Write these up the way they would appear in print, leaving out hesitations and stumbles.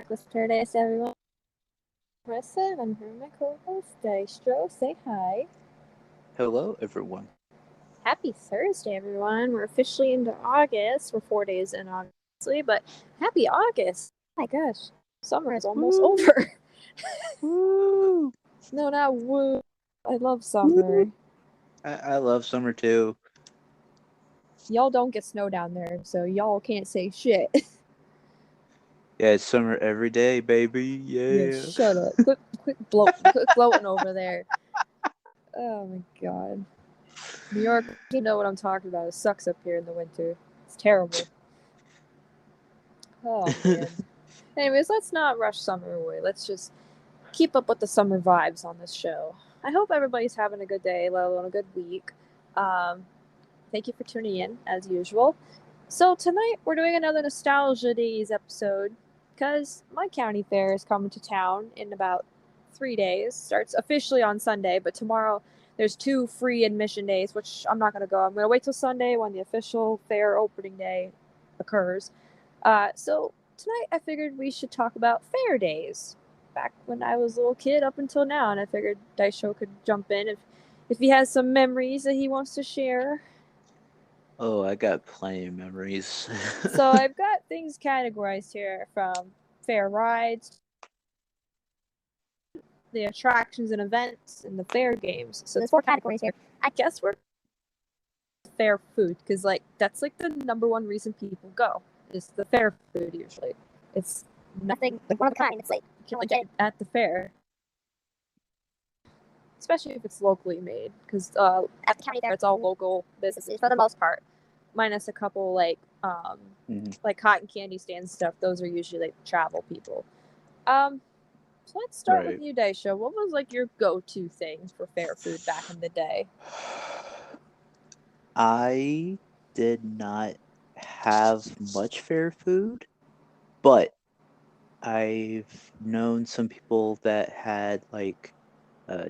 back with Paradise, everyone. Marissa, and I'm here with my co-host, Dystro. Say hi. Hello, everyone. Happy Thursday, everyone. We're officially into August. We're 4 days in, obviously, but happy August. Oh my gosh, summer is almost Woo! over. Woo! No, not woo. I love Woo! summer. I love summer too. Y'all don't get snow down there, so y'all can't say shit. Yeah, it's summer every day, baby. Yeah, Yeah. shut up. Quit gloating over there. Oh my god. New York, you know what I'm talking about. It sucks up here in the winter. It's terrible. Oh man. Anyways, let's not rush summer away. Let's just keep up with the summer vibes on this show. I hope everybody's having a good day, let alone a good week. Um, Thank you for tuning in, as usual. So tonight we're doing another Nostalgia Days episode because my county fair is coming to town in about 3 days. Starts officially on Sunday, but tomorrow there's 2 free admission days, which I'm not going to go. I'm going to wait till Sunday when the official fair opening day occurs. So tonight I figured we should talk about fair days. Back when I was a little kid up until now, and I figured Daisho could jump in if he has some memories that he wants to share. Oh, I got plenty of memories. So I've got things categorized here from fair rides, the attractions and events, and the fair games. So there's 4 categories here. I guess we're fair food because that's like the number one reason people go is the fair food usually. It's nothing like one of a kind. It's like you can only get it at the fair, especially if it's locally made because at the county fair it's all local businesses for the most part, minus a couple like cotton candy stands stuff. Those are usually like travel people. So let's start with Right. you, Daisha. What was like your go-to thing for fair food back in the day? I did not have much fair food, but I've known some people that had like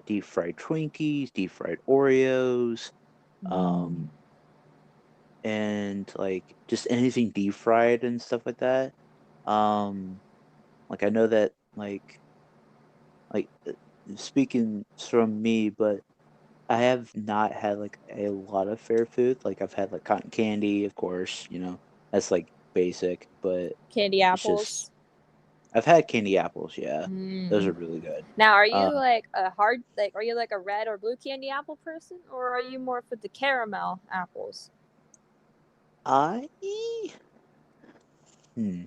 deep fried Twinkies, deep fried Oreos, um, and like just anything deep fried and stuff like that. Um, like I know that like speaking from me, but I have not had like a lot of fair food. Like I've had like cotton candy, of course, that's like basic, but Candy it's just apples. I've had candy apples, yeah. Those Mm. are really good. Now, are you Um, like are you like a red or blue candy apple person, or are you more for the caramel apples? I hmm.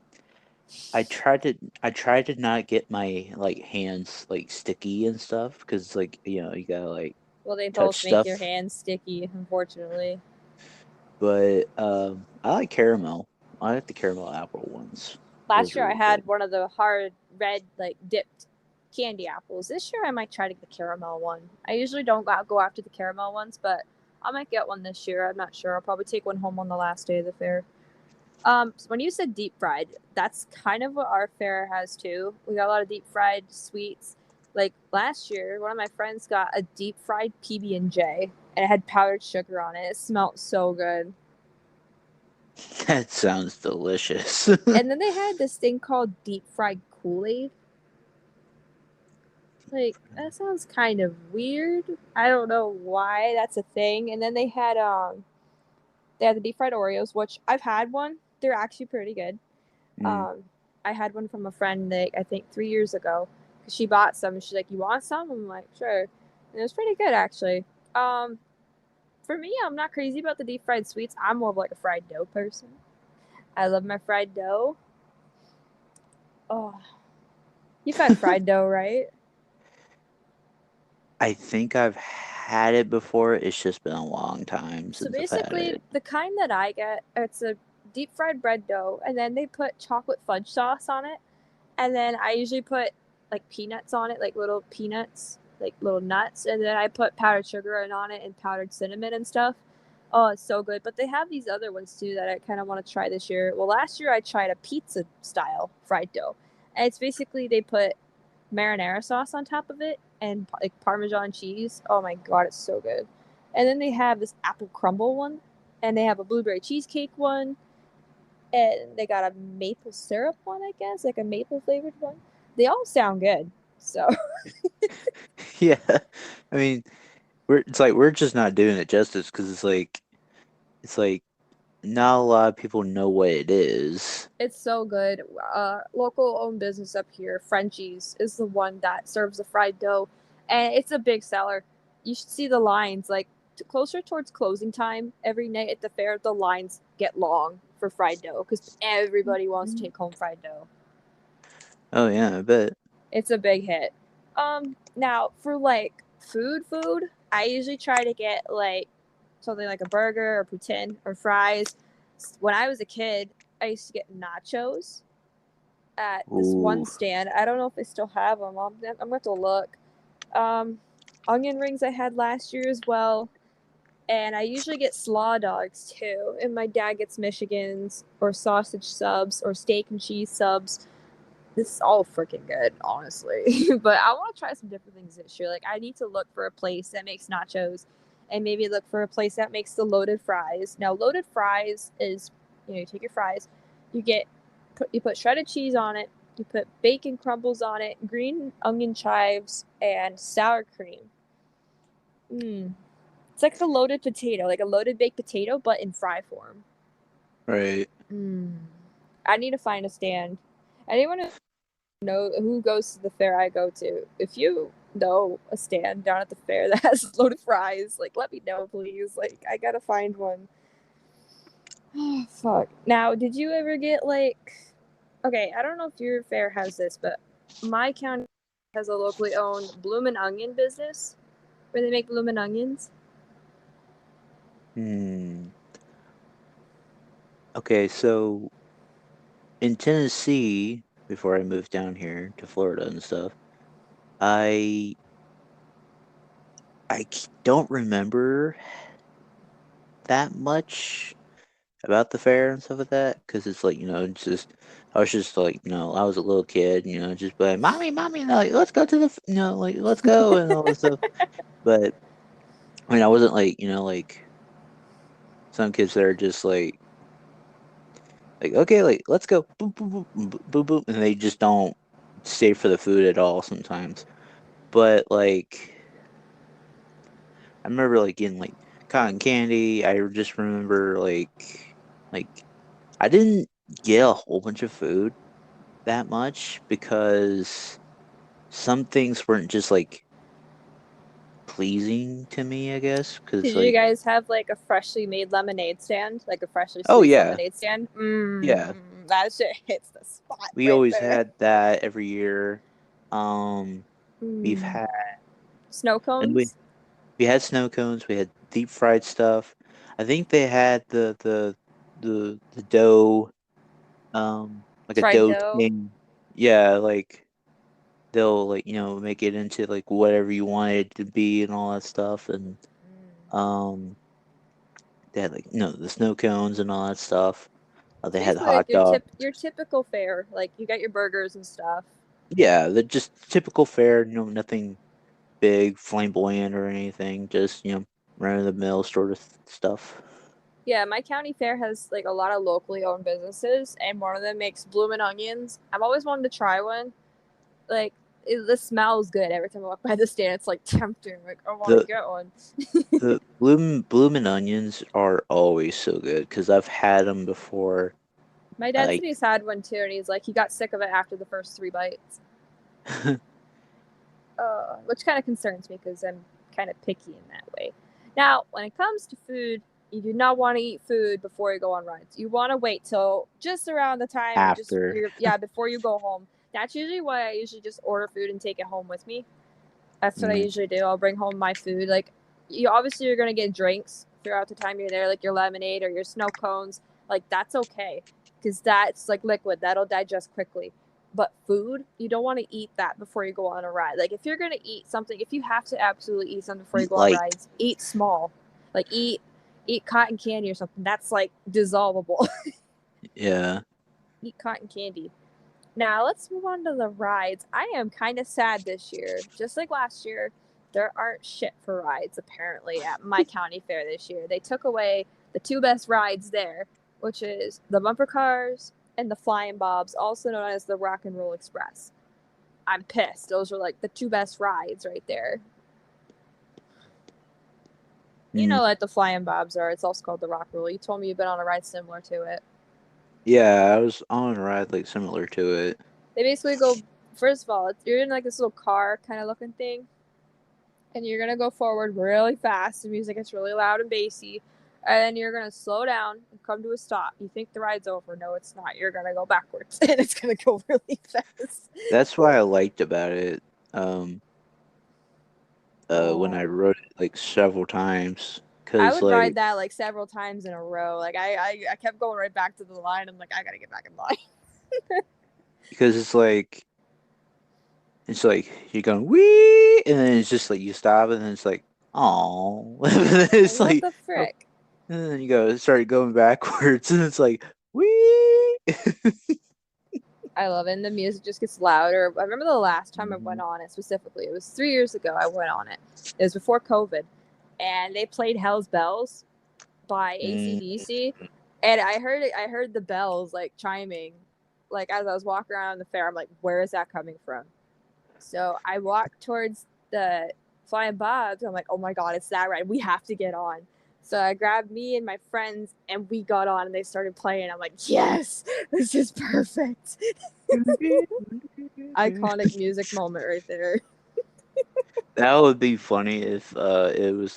I tried to not get my like hands like sticky and stuff because like you gotta like Well, they touch both make your stuff. hands sticky, unfortunately. But I like caramel. I like the caramel apple ones. Last Those are year I really had good. one of the hard red like dipped candy apples. This year I might try to get the caramel one. I usually don't go after the caramel ones, but I might get one this year. I'm not sure. I'll probably take one home on the last day of the fair. So when you said deep fried, that's kind of what our fair has too. We got a lot of deep fried sweets. Like last year, one of my friends got a deep fried PB&J, and it had powdered sugar on it. It smelled so good. That sounds delicious. And then they had this thing called deep fried Kool-Aid. Like that sounds kind of weird. I don't know why that's a thing. And then they had the deep fried Oreos, which I've had one. They're actually pretty good. Mm. Um, I had one from a friend like I think 3 years ago because she bought some and she's like, "You want some?" I'm like, "Sure," and it was pretty good actually. Um, for me, I'm not crazy about the deep fried sweets. I'm more of like a fried dough person. I love my fried dough. Oh, you've had fried dough, right? I think I've had it before. It's just been a long time So since I've had basically, it. the kind that I get, it's a deep fried bread dough, and then they put chocolate fudge sauce on it, and then I usually put like peanuts on it, like little peanuts, like little nuts, and then I put powdered sugar on it and powdered cinnamon and stuff. Oh, it's so good. But they have these other ones too that I kind of want to try this year. Well, last year I tried a pizza style fried dough, and it's basically they put marinara sauce on top of it and like Parmesan cheese. Oh my god, it's so good. And then they have this apple crumble one, and they have a blueberry cheesecake one. and they got a maple syrup one, I guess, like a maple flavored one. They all sound good. So Yeah. I mean, we're just not doing it justice because it's like not a lot of people know what it is. it's so good. Local owned business up here, Frenchie's, is the one that serves the fried dough, and it's a big seller. You should see the lines. Like closer towards closing time every night at the fair, the lines get long for fried dough because everybody wants to take home fried dough. Oh yeah, I bet. It's a big hit. Now for like food, I usually try to get like something like a burger or poutine or fries. When I was a kid, I used to get nachos at this one Ooh. stand. I don't know if they still have them. I'm going to look. Um, Onion rings I had last year as well. And I usually get slaw dogs too. And my dad gets Michigan's or sausage subs or steak and cheese subs. This is all freaking good, honestly. But I want to try some different things this year. Like, I need to look for a place that makes nachos and maybe look for a place that makes the loaded fries. Now, loaded fries is, you take your fries, you put shredded cheese on it, you put bacon crumbles on it, green onion chives, and sour cream. Mmm. It's like a loaded potato, like a loaded baked potato, but in fry form. Right. Mmm. I need to find a stand. Anyone know who goes to the fair I go to? If you know a stand down at the fair that has loaded fries, like let me know, please. Like I gotta find one. Oh fuck. Now, did you ever get like? Okay, I don't know if your fair has this, but my county has a locally owned bloomin' onion business where they make bloomin' onions. Hmm. Okay, so in Tennessee, before I moved down here to Florida and stuff, I don't remember that much about the fair and stuff like that because it's like it's just I was just like I was a little kid, just be like mommy, like let's go to the like let's go and all this stuff. But I mean, I wasn't like like some kids that are just like okay, like let's go, boom, boom, boom, boom, boom, boom, and they just don't stay for the food at all sometimes. But like I remember like getting like cotton candy. I just remember like I didn't get a whole bunch of food that much because some things weren't just like pleasing to me, I guess. Because Did you like, guys have like a freshly made lemonade stand, like a freshly oh squeezed yeah, lemonade stand? yeah, That shit hits the spot we right always there. had that every year. Um, we've Mm. had Snow and we cones, we had snow cones. We had deep fried stuff. I think they had the dough, like a fried dough dough. thing. Yeah, like they'll like make it into like whatever you want it to be and all that stuff and um they had like the snow cones and all that stuff. It's They had basically like hot dog. your typical fare. Like you got your burgers and stuff. Yeah, the just typical fare, nothing big flamboyant or anything, just run of the mill sort of stuff. Yeah, my county fair has like a lot of locally owned businesses, and one of them makes bloomin' onions. I've always wanted to try one. Like the smells good every time I walk by the stand. It's like tempting. Like I want to the get one. the bloomin' onions are always so good because I've had them before. My dad said Like he's had one too, and he's like he got sick of it after the first 3 bites. Which kind of concerns me because I'm kind of picky in that way. Now, when it comes to food, you do not want to eat food before you go on rides. You want to wait till just around the time after. before you go home. That's usually why I usually just order food and take it home with me. That's what I Mhm. usually do. I'll bring home my food. Like, you're gonna get drinks throughout the time you're there, like your lemonade or your snow cones. Like that's okay, because that's like liquid that'll digest quickly. But food, you don't want to eat that before you go on a ride. Like if you're gonna eat something, if you have to absolutely eat something before you Eat go on light. rides, eat small. Like eat cotton candy or something. That's like dissolvable. Yeah. Eat cotton candy. Now let's move on to the rides. I am kind of sad this year. Just like last year, there aren't shit for rides apparently at my county fair this year. They took away the two best rides there. which is the bumper cars and the flying bobs, also known as the Rock and Roll Express. I'm pissed. Those are like the two best rides right there. You know, like the flying bobs are. It's also called the Rock Roll. You told me you've been on a ride similar to it. Yeah, I was on a ride like similar to it. They basically go. First of all, you're in like this little car kind of looking thing, and you're gonna go forward really fast. The music gets really loud and bassy, and then you're gonna slow down and come to a stop. You think the ride's over? No, it's not. You're gonna go backwards, and it's gonna go really fast. That's what I liked about it. When I rode it like several times, I because would ride like that like several times in a row. Like I kept going right back to the line. I'm like, I gotta get back in line. because it's like you're going wee, and then it's just like you stop, and then it's like oh, it's What like the frick? and then you start going backwards, and it's like wee. I love it. And the music just gets louder. I remember the last time I went on it specifically. It was 3 years ago I went on it. It was before COVID. And they played Hell's Bells by AC/DC. And I heard the bells like chiming. Like as I was walking around the fair, I'm like, where is that coming from? So I walked towards the Flying Bobs. I'm like, oh my god, it's that ride. We have to get on. So I grabbed me and my friends, and we got on, and they started playing. I'm like, yes, this is perfect. Iconic music moment right there. That would be funny if it was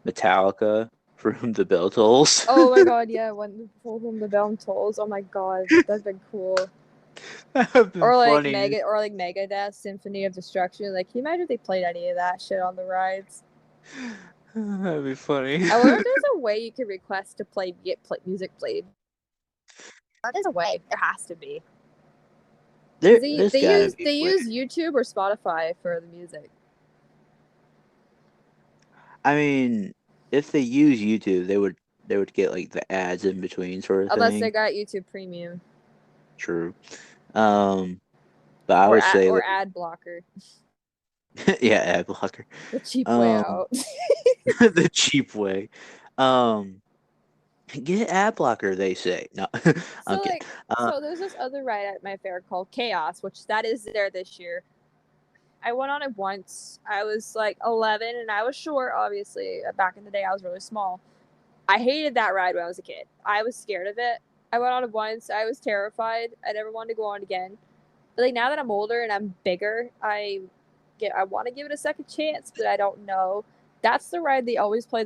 Metallica for Whom the Bell Tolls. Oh my god, yeah, when For Whom the Bell Tolls. Oh my god, that's been cool. That would be funny. Megadeth Symphony of Destruction. Like, can you imagine if they played any of that shit on the rides? That'd be funny. I wonder if there's a way you could request to get music played. There's a way. There has to be. They use YouTube or Spotify for the music. I mean, if they use YouTube, they would get like the ads in between sort of Unless thing. they got YouTube Premium. True. But I would say ad blocker. Yeah, ad blocker. The cheap way out. The cheap way. Get ad blocker, they say. No. So there's this other ride at my fair called Chaos, which that is there this year. I went on it once. I was like 11 and I was short, obviously. Back in the day, I was really small. I hated that ride when I was a kid. I was scared of it. I went on it once. I was terrified. I never wanted to go on it again. But like now that I'm older and I'm bigger, I want to give it a second chance, but I don't know. That's the ride they always play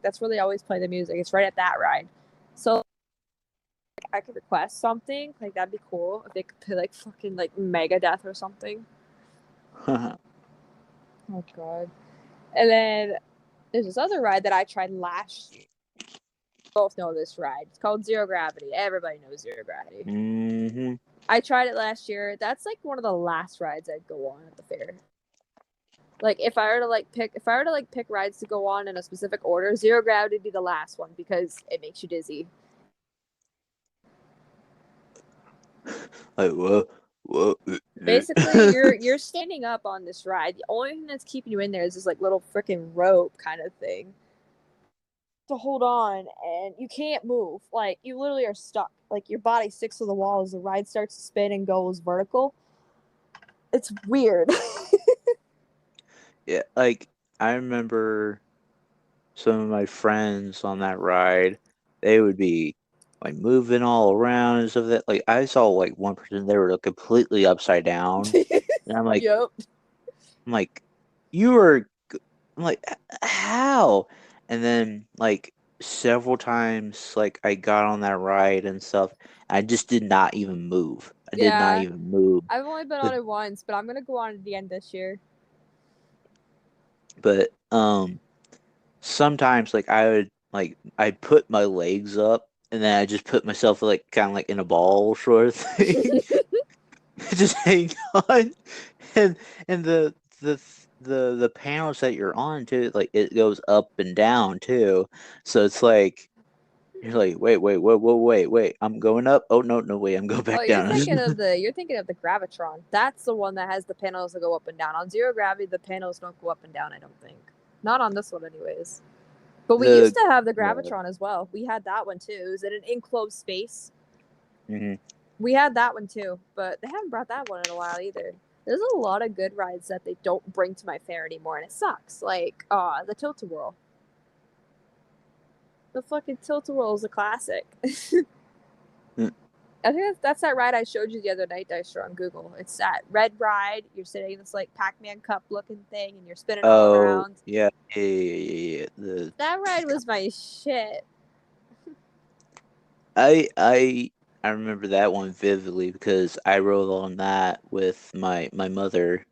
that's where they always play the music. It's right at that ride. So I could request something. Like that'd be cool if they could play like fucking like Megadeth or something. Oh god. And then there's this other ride that I tried last year. You both know this ride. It's called Zero Gravity. Everybody knows Zero Gravity. Mm-hmm. I tried it last year. That's like one of the last rides I'd go on at the fair. Like if I were to pick rides to go on in a specific order, Zero Gravity would be the last one because it makes you dizzy. Like whoa. Basically, you're standing up on this ride. The only thing that's keeping you in there is this like little freaking rope kind of thing to hold on, and you can't move. Like you literally are stuck. Like your body sticks to the wall as the ride starts to spin and goes vertical. It's weird. Yeah, like I remember some of my friends on that ride. They would be like moving all around and stuff. That like I saw like one person, they were completely upside down, and I'm like, yep. I'm like, you were. I'm like, how? And then like several times, like I got on that ride and stuff. I just did not even move. I did not even move. I've only been on it once, but I'm gonna go on it again this year. But sometimes like I'd put my legs up and then I just put myself like kind of like in a ball sort of thing, just hang on, and the panels that you're on too, like it goes up and down too, so it's like you're like wait, I'm going up. Oh no, wait, I'm going back down. You're thinking of the Gravitron. That's the one that has the panels that go up and down. On Zero Gravity, the panels don't go up and down. I don't think. Not on this one, anyways. But we used to have the Yeah. Gravitron as well. We had that one too. It was in an enclosed space. Mm-hmm. We had that one too, but they haven't brought that one in a while either. There's a lot of good rides that they don't bring to my fair anymore, and it sucks. Like, the Tilt-A-Whirl. The fucking Tilt-A-Whirl is a classic. I think that's that ride I showed you the other night, Dystro, on Google. It's that red ride. You're sitting in this like Pac-Man cup looking thing, and you're spinning all around. Yeah. That ride was my shit. I remember that one vividly because I rode on that with my mother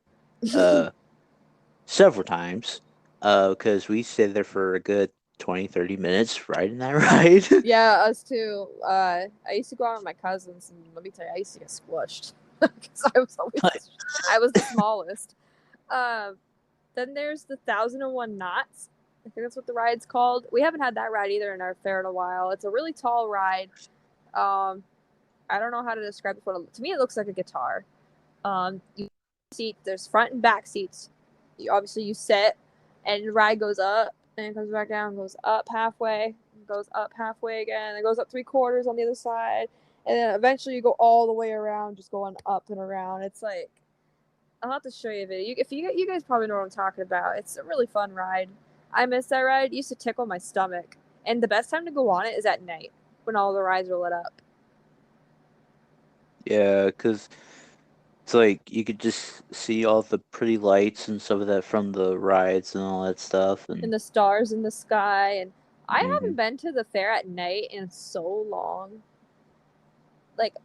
several times because we stayed there for a good 20-30 minutes riding that ride. Yeah, us too. I used to go out with my cousins, and let me tell you, I used to get squished because I was the smallest. Then there's the 1001 Knots. I think that's what the ride's called. We haven't had that ride either in our fair in a while. It's a really tall ride. I don't know how to describe it. To me, it looks like a guitar. There's front and back seats. You sit, and the ride goes up, and it comes back down, goes up halfway, goes up halfway again, and it goes up 3/4 on the other side, and then eventually you go all the way around, just going up and around. It's like, I'll have to show you a video. If you guys probably know what I'm talking about. It's a really fun ride. I miss that ride. It used to tickle my stomach, and the best time to go on it is at night when all the rides are lit up. Yeah, because it's like you could just see all the pretty lights and stuff of that from the rides and all that stuff, And the stars in the sky. And I Mhm. haven't been to the fair at night in so long. Like,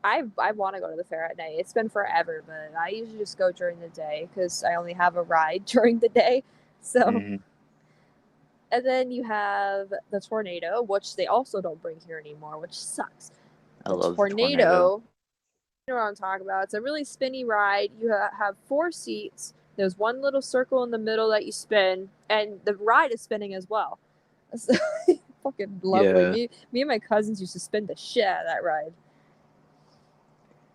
I want to go to the fair at night. It's been forever, but I usually just go during the day because I only have a ride during the day. So, Mhm. and then you have the Tornado, which they also don't bring here anymore, which sucks. I The love the Tornado, you know what I'm talking about. It's a really spinny ride. You have 4 seats. There's one little circle in the middle that you spin, and the ride is spinning as well. It's fucking lovely. Yeah. Me and my cousins used to spin the shit out of that ride.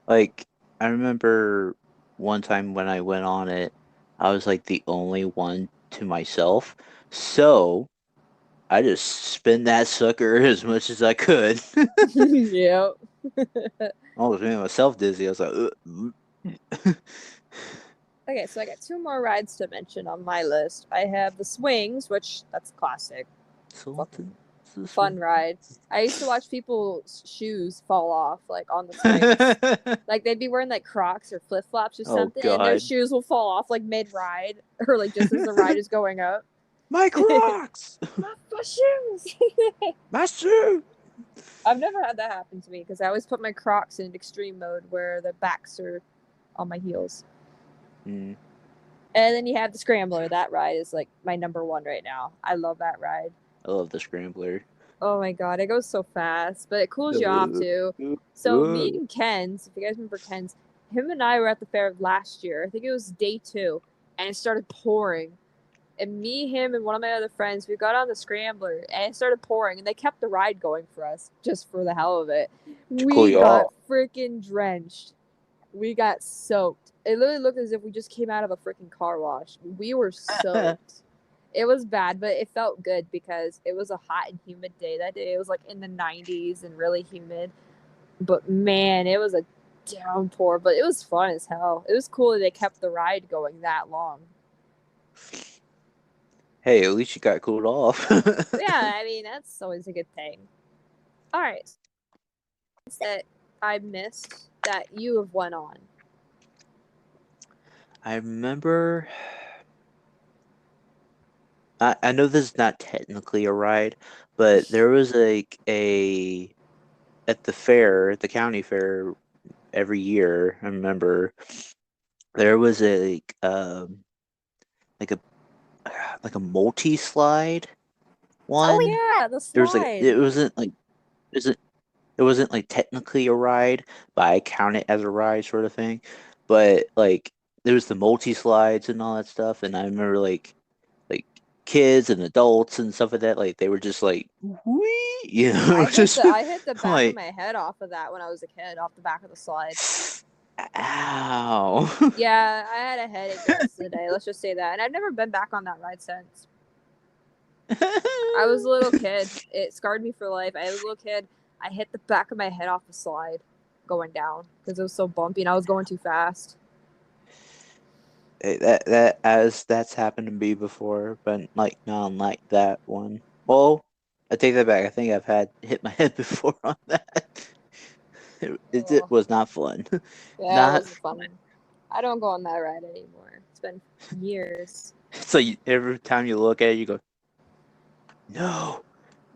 Like, I remember one time when I went on it, I was like the only one to myself. So I just spin that sucker as much as I could. Yep. Almost made myself dizzy. I was like, Okay, so I got 2 more rides to mention on my list. I have the swings, which that's classic. Fucking fun ride. I used to watch people's shoes fall off like on the swings. Like they'd be wearing like Crocs or flip flops or Oh something, and their God. shoes will fall off like mid ride or like just as the ride is going up. My Crocs! My shoes. My shoe! I've never had that happen to me because I always put my Crocs in extreme mode where the backs are on my heels. Mm. And then you have the Scrambler. That ride is like my number 1 right now. I love that ride. I love the Scrambler. Oh my god, it goes so fast, but it cools you off too. So me and Ken's, if you guys remember Ken's, him and I were at the fair last year. I think it was day 2, and it started pouring. And me, him, and one of my other friends, we got on the Scrambler, and it started pouring, and they kept the ride going for us, just for the hell of it. We got freaking drenched. We got soaked. It literally looked as if we just came out of a freaking car wash. We were soaked. It was bad, but it felt good because it was a hot and humid day that day. It was like in the 90s and really humid. But man, it was a downpour, but it was fun as hell. It was cool that they kept the ride going that long. Hey, at least you got cooled off. Yeah, I mean, that's always a good thing. All right. That I missed that you have went on. I remember. I know this is not technically a ride, but there was like at the fair, at the county fair every year. I remember there was like a like a multi slide one. Oh yeah, the slide. There was like it wasn't like technically a ride, but I count it as a ride sort of thing. But like there was the multi slides and all that stuff, and I remember like kids and adults and stuff like that, like they were just like whee, you know, I hit the back like, of my head off of that when I was a kid, off the back of the slide. Ow. Yeah, I had a headache the rest of the day. Let's just say that. And I've never been back on that ride since. I was a little kid. It scarred me for life. I was a little kid. I hit the back of my head off the slide going down because it was so bumpy and I was going too fast. Hey, that's happened to me before, but like not like that one. Well, I take that back. I think I've had hit my head before on that. It Oh, was not fun. yeah, it Not wasn't fun. fun. I don't go on that ride anymore. It's been years. So every time you look at it, you go, no,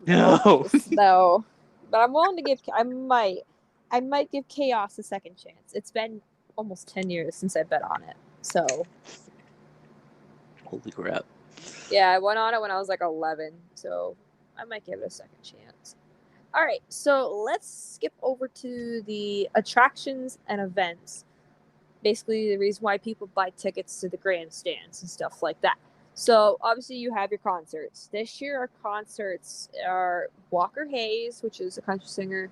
Nope, no. just no. But I'm willing to give. I might give Chaos a second chance. It's been almost 10 years since I bet on it. So Holy crap. yeah, I went on it when I was like 11. So I might give it a second chance. All right, so let's skip over to the attractions and events. Basically, the reason why people buy tickets to the grandstands and stuff like that. So obviously, you have your concerts. This year, our concerts are Walker Hayes, which is a country singer,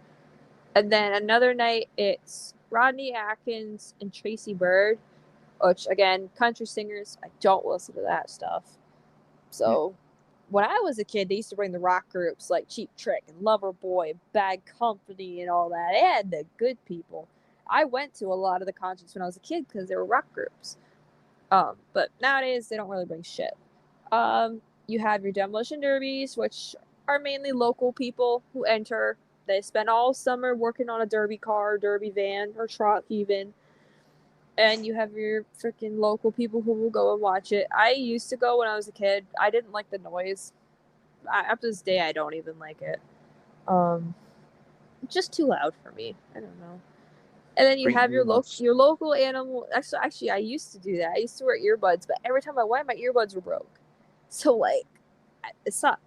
and then another night it's Rodney Atkins and Tracy Bird, which again, country singers. I don't listen to that stuff. So when I was a kid, they used to bring the rock groups like Cheap Trick and Loverboy, Bad Company, and all that. They had the good people. I went to a lot of the concerts when I was a kid because they were rock groups. But nowadays they don't really bring shit. You have your Demolition Derbies, which are mainly local people who enter. They spend all summer working on a derby car, derby van, or truck even. And you have your freaking local people who will go and watch it. I used to go when I was a kid. I didn't like the noise. Up to this day, I don't even like it. Um, just too loud for me. I don't know. And then you have You must. your local animal. Actually, I used to do that. I used to wear earbuds, but every time I went, my earbuds were broke. So like, it sucked.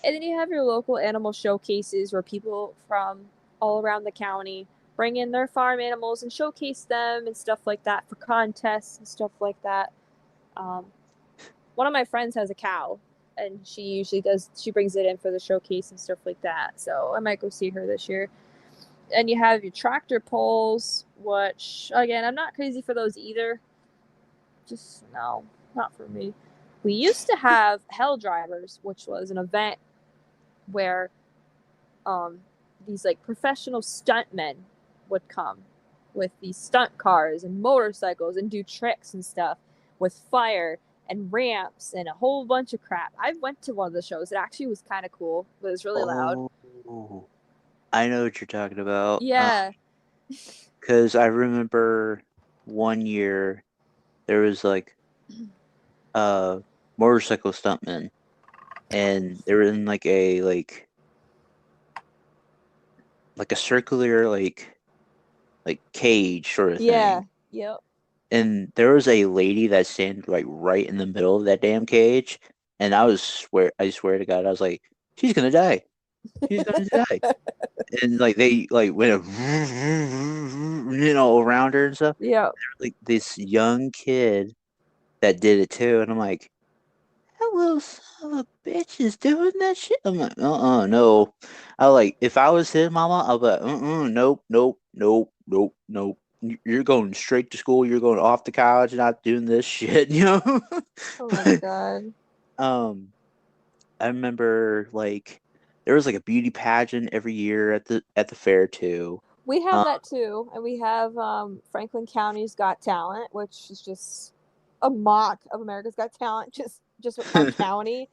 And then you have your local animal showcases where people from all around the county bring in their farm animals and showcase them and stuff like that for contests and stuff like that. Um, One of my friends has a cow, and she brings it in for the showcase and stuff like that. So I might go see her this year. And you have your tractor pulls, which again I'm not crazy for those either. Just no, not for me. We used to have Hell Drivers, which was an event where um, these like professional stuntmen would come with these stunt cars and motorcycles and do tricks and stuff with fire and ramps and a whole bunch of crap. I went to one of the shows. It actually was kind of cool, but it was really loud. Oh, I know what you're talking about. Yeah. Because I remember one year there was like a motorcycle stuntman, and they were in like a circular like cage sort of Yeah. thing. Yep. And there was a lady that stand like right in the middle of that damn cage, and I swear to God, I was like, she's gonna die. She's gonna die. And like they like went around her and stuff. Yep. Like this young kid that did it too, and I'm like, that little son of a bitch is doing that shit. I'm like, no. I like if I was his mama, I'll be like, nope, nope, nope, nope, nope. You're going straight to school. You're going off to college, not doing this shit, you know. Oh my But god. um, I remember like there was like a beauty pageant every year at the fair too. We have Um, that too, and we have Franklin County's Got Talent, which is just a mock of America's Got Talent, just our county.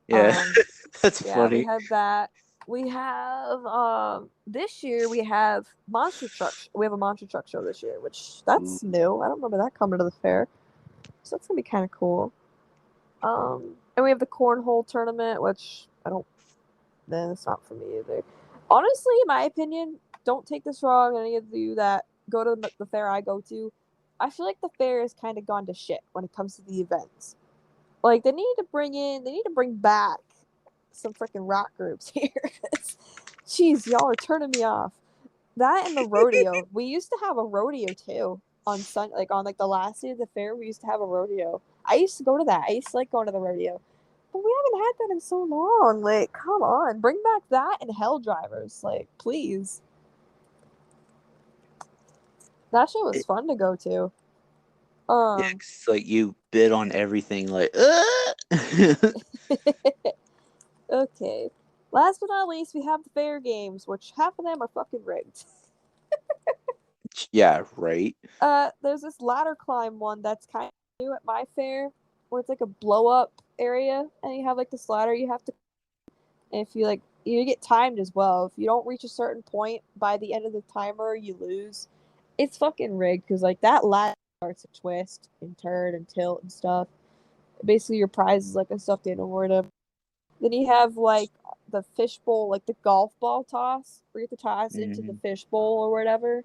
yeah, Um, that's yeah, we funny. have that. We have this year we have monster truck. We have a monster truck show this year, which Ooh. that's new. I don't remember that coming to the fair, so that's gonna be kind of cool. And we have the cornhole tournament, which I don't. Then it's not for me either. Honestly, in my opinion, don't take this wrong. Any of you that go to the fair I go to, I feel like the fair has kind of gone to shit when it comes to the events. Like they need to bring back some freaking rock groups here. Jeez, y'all are turning me off. That and the rodeo. We used to have a rodeo too on on like the last day of the fair. We used to have a rodeo. I used to go to that. I used to like going to the rodeo. But we haven't had that in so long. Like, come on, bring back that and Hell Drivers. Like, please. That shit was It, fun to go to. yeah, Um, 'cause, like you bid on everything, like. Okay. Last but not least, we have the fair games, which half of them are fucking rigged. Yeah, right. There's this ladder climb one that's kind of new at my fair, where it's like a blow up area, and you have like this ladder you have to. And if you like, you get timed as well. If you don't reach a certain point by the end of the timer, you lose. It's fucking rigged because like that ladder starts to twist and turn and tilt and stuff. Basically, your prize is like a stuffed animal or whatever. Then you have like the fishbowl, like the golf ball toss, where you have to toss into the Mm-hmm. fishbowl or whatever.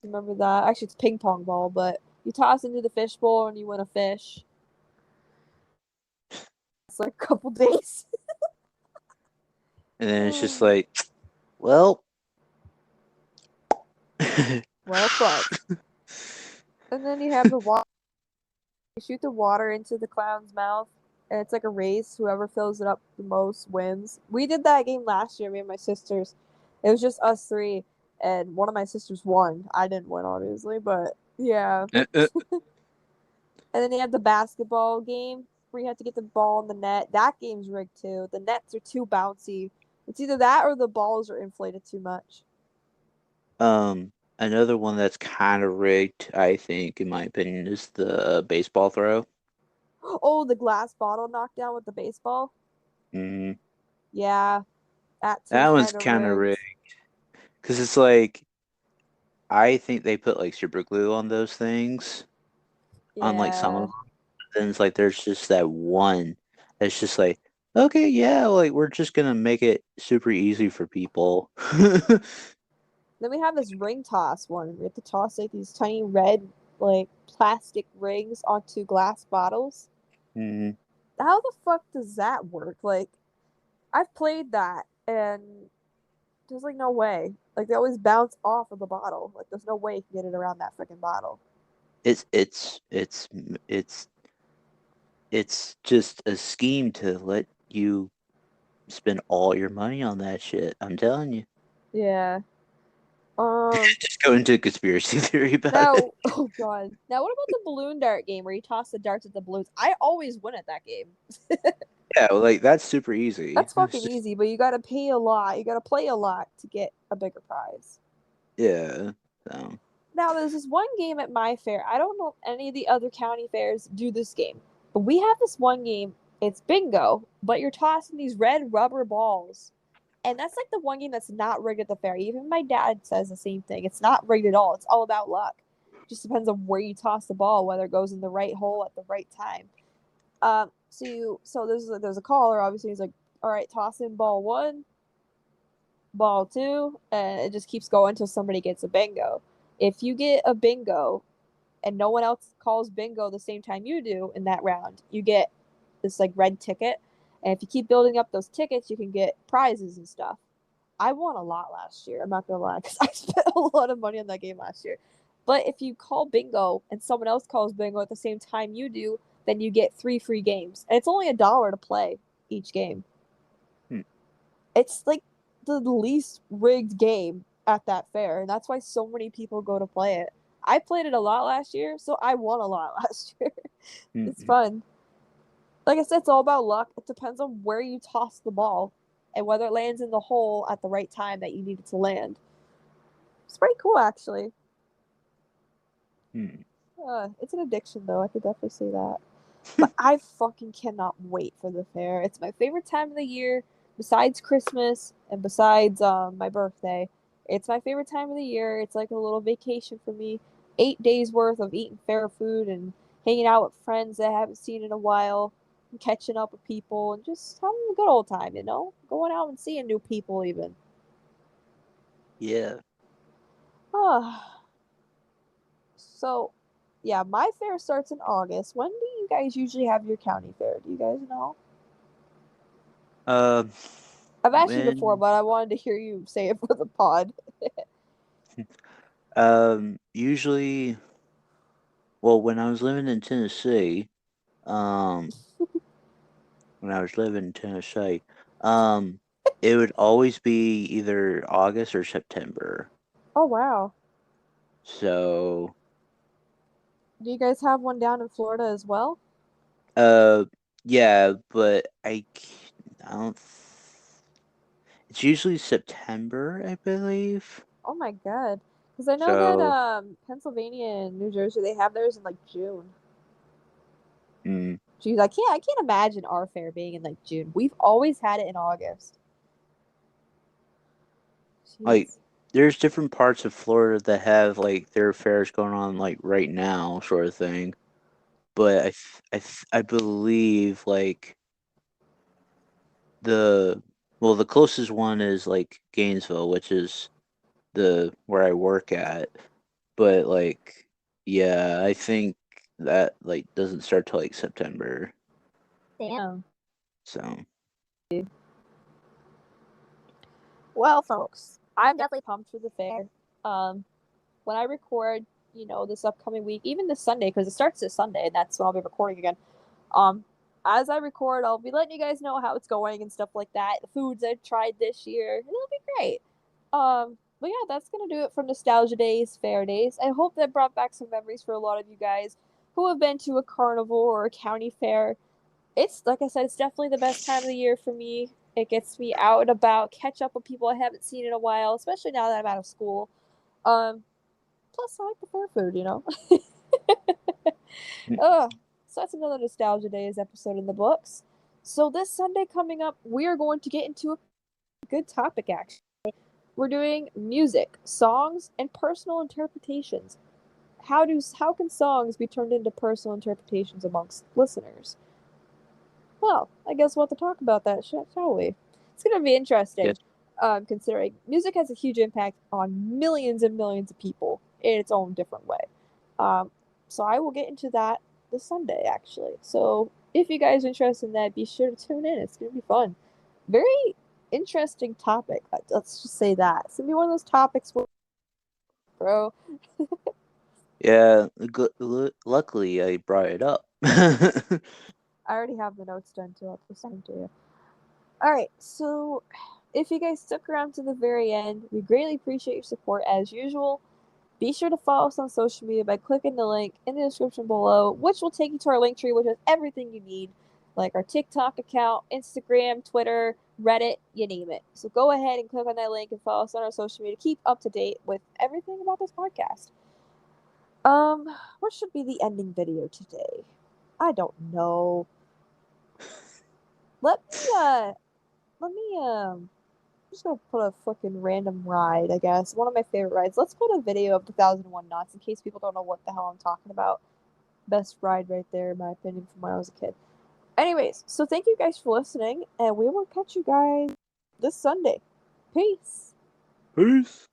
Remember that? Actually, it's ping pong ball, but you toss into the fishbowl and you win a fish. It's like a couple days. And then it's just like, well, Well, fuck. And then you have the water. You shoot the water into the clown's mouth, and it's like a race. Whoever fills it up the most wins. We did that game last year, me and my sisters. It was just us three, and one of my sisters won. I didn't win, obviously, but yeah. And then you have the basketball game where you have to get the ball in the net. That game's rigged too. The nets are too bouncy. It's either that or the balls are inflated too much. Another one that's kind of rigged, I think, in my opinion, is the baseball throw. Oh, the glass bottle knockdown with the baseball. Mm-hmm. Yeah, that That too's one's kind of kind of rigged. rigged because it's like I think they put like super glue on those things on like some of Yeah. them. Then it's like there's just that one that's just like, okay, yeah, like we're just gonna make it super easy for people. Then we have this ring toss one. We have to toss like these tiny red like plastic rings onto glass bottles. Hmm. How the fuck does that work? Like I've played that and there's like no way. Like they always bounce off of the bottle. Like there's no way you can get it around that freaking bottle. It's it's just a scheme to let you spend all your money on that shit. I'm telling you. Yeah. Um Just go into a conspiracy theory about it. now oh god. Now what about the balloon dart game where you toss the darts at the balloons? I always win at that game. Yeah, well, like that's super easy. That's It's fucking just easy, but you gotta pay a lot. You gotta play a lot to get a bigger prize. yeah. So Now, there's this one game at my fair. I don't know if any of the other county fairs do this game, but we have this one game. It's bingo, but you're tossing these red rubber balls. And that's like the one game that's not rigged at the fair. Even my dad says the same thing. It's not rigged at all. It's all about luck. It just depends on where you toss the ball, whether it goes in the right hole at the right time. So there's a caller. Obviously, he's like, "All right, toss in ball one, ball two," and it just keeps going until somebody gets a bingo. If you get a bingo and no one else calls bingo the same time you do in that round, you get this like red ticket. And if you keep building up those tickets, you can get prizes and stuff. I won a lot last year. I'm not gonna lie, because I spent a lot of money on that game last year. But if you call bingo and someone else calls bingo at the same time you do, then you get 3 free games, and it's only $1 to play each game. hmm, It's like the least rigged game at that fair, and that's why so many people go to play it. I played it a lot last year, so I won a lot last year. It's mm-mm. fun. Like I said, it's all about luck. It depends on where you toss the ball and whether it lands in the hole at the right time that you need it to land. It's pretty cool, actually. Hmm. It's an addiction, though. I could definitely say that. But I fucking cannot wait for the fair. It's my favorite time of the year, besides Christmas and besides my birthday. It's my favorite time of the year. It's like a little vacation for me. 8 days worth of eating fair food and hanging out with friends that I haven't seen in a while, and catching up with people, and just having a good old time, Going out and seeing new people, even. Yeah. Ah, so, yeah, my fair starts in August. When do you guys usually have your county fair? Do you guys know? Um. I've asked you before, When but I wanted to hear you say it for the pod. usually, well, when I was living in Tennessee, um, when I was living in Tennessee, um, it would always be either August or September. Oh wow. So, Do you guys have one down in Florida as well? uh, Yeah, but I don't. It's usually September, I believe. Oh my god. Because I know that So, Pennsylvania and New Jersey, they have theirs in like June. mm, Jeez, I can't imagine our fair being in like June. We've always had it in August. like, Jeez. there's different parts of Florida that have like their fairs going on like right now, sort of thing. But I believe like the the closest one is like Gainesville, which is the where I work at. But like, yeah, I think that like doesn't start till like September. Damn. So Well, folks, I'm definitely pumped for the fair. Um, when I record, this upcoming week, even this Sunday, because it starts this Sunday, and that's when I'll be recording again. Um, as I record, I'll be letting you guys know how it's going and stuff like that. The foods I've tried this year, it'll be great. But yeah, that's gonna do it for Nostalgia Days, Fair Days. I hope that brought back some memories for a lot of you guys who have been to a carnival or a county fair. It's like I said, it's definitely the best time of the year for me. It gets me out and about, catch up with people I haven't seen in a while, especially now that I'm out of school. Um, Plus I like the fair food. Ugh. So that's another Nostalgia Days episode in the books. So this Sunday coming up, we are going to get into a good topic actually. We're doing music, songs, and personal interpretations. How can songs be turned into personal interpretations amongst listeners? Well, I guess we'll have to talk about that, shall we? It's going to be interesting, yes, considering music has a huge impact on millions and millions of people in its own different way. Um, so I will get into that this Sunday, actually. So if you guys are interested in that, be sure to tune in. It's going to be fun. Very interesting topic. Let's just say that. It's going to be one of those topics where, bro, yeah. Luckily, I brought it up. I already have the notes done too. I'll just send to you. Alright, so if you guys stuck around to the very end, we greatly appreciate your support as usual. Be sure to follow us on social media by clicking the link in the description below, which will take you to our link tree, which has everything you need, like our TikTok account, Instagram, Twitter, Reddit, you name it. So go ahead and click on that link and follow us on our social media to keep up to date with everything about this podcast. What should be the ending video today? I don't know. Let me let me I'm just gonna put a fucking random ride, I guess. One of my favorite rides. Let's put a video of the 1001 Knots in case people don't know what the hell I'm talking about. Best ride right there, in my opinion, from when I was a kid. Anyways, so thank you guys for listening, and we will catch you guys this Sunday. Peace. Peace.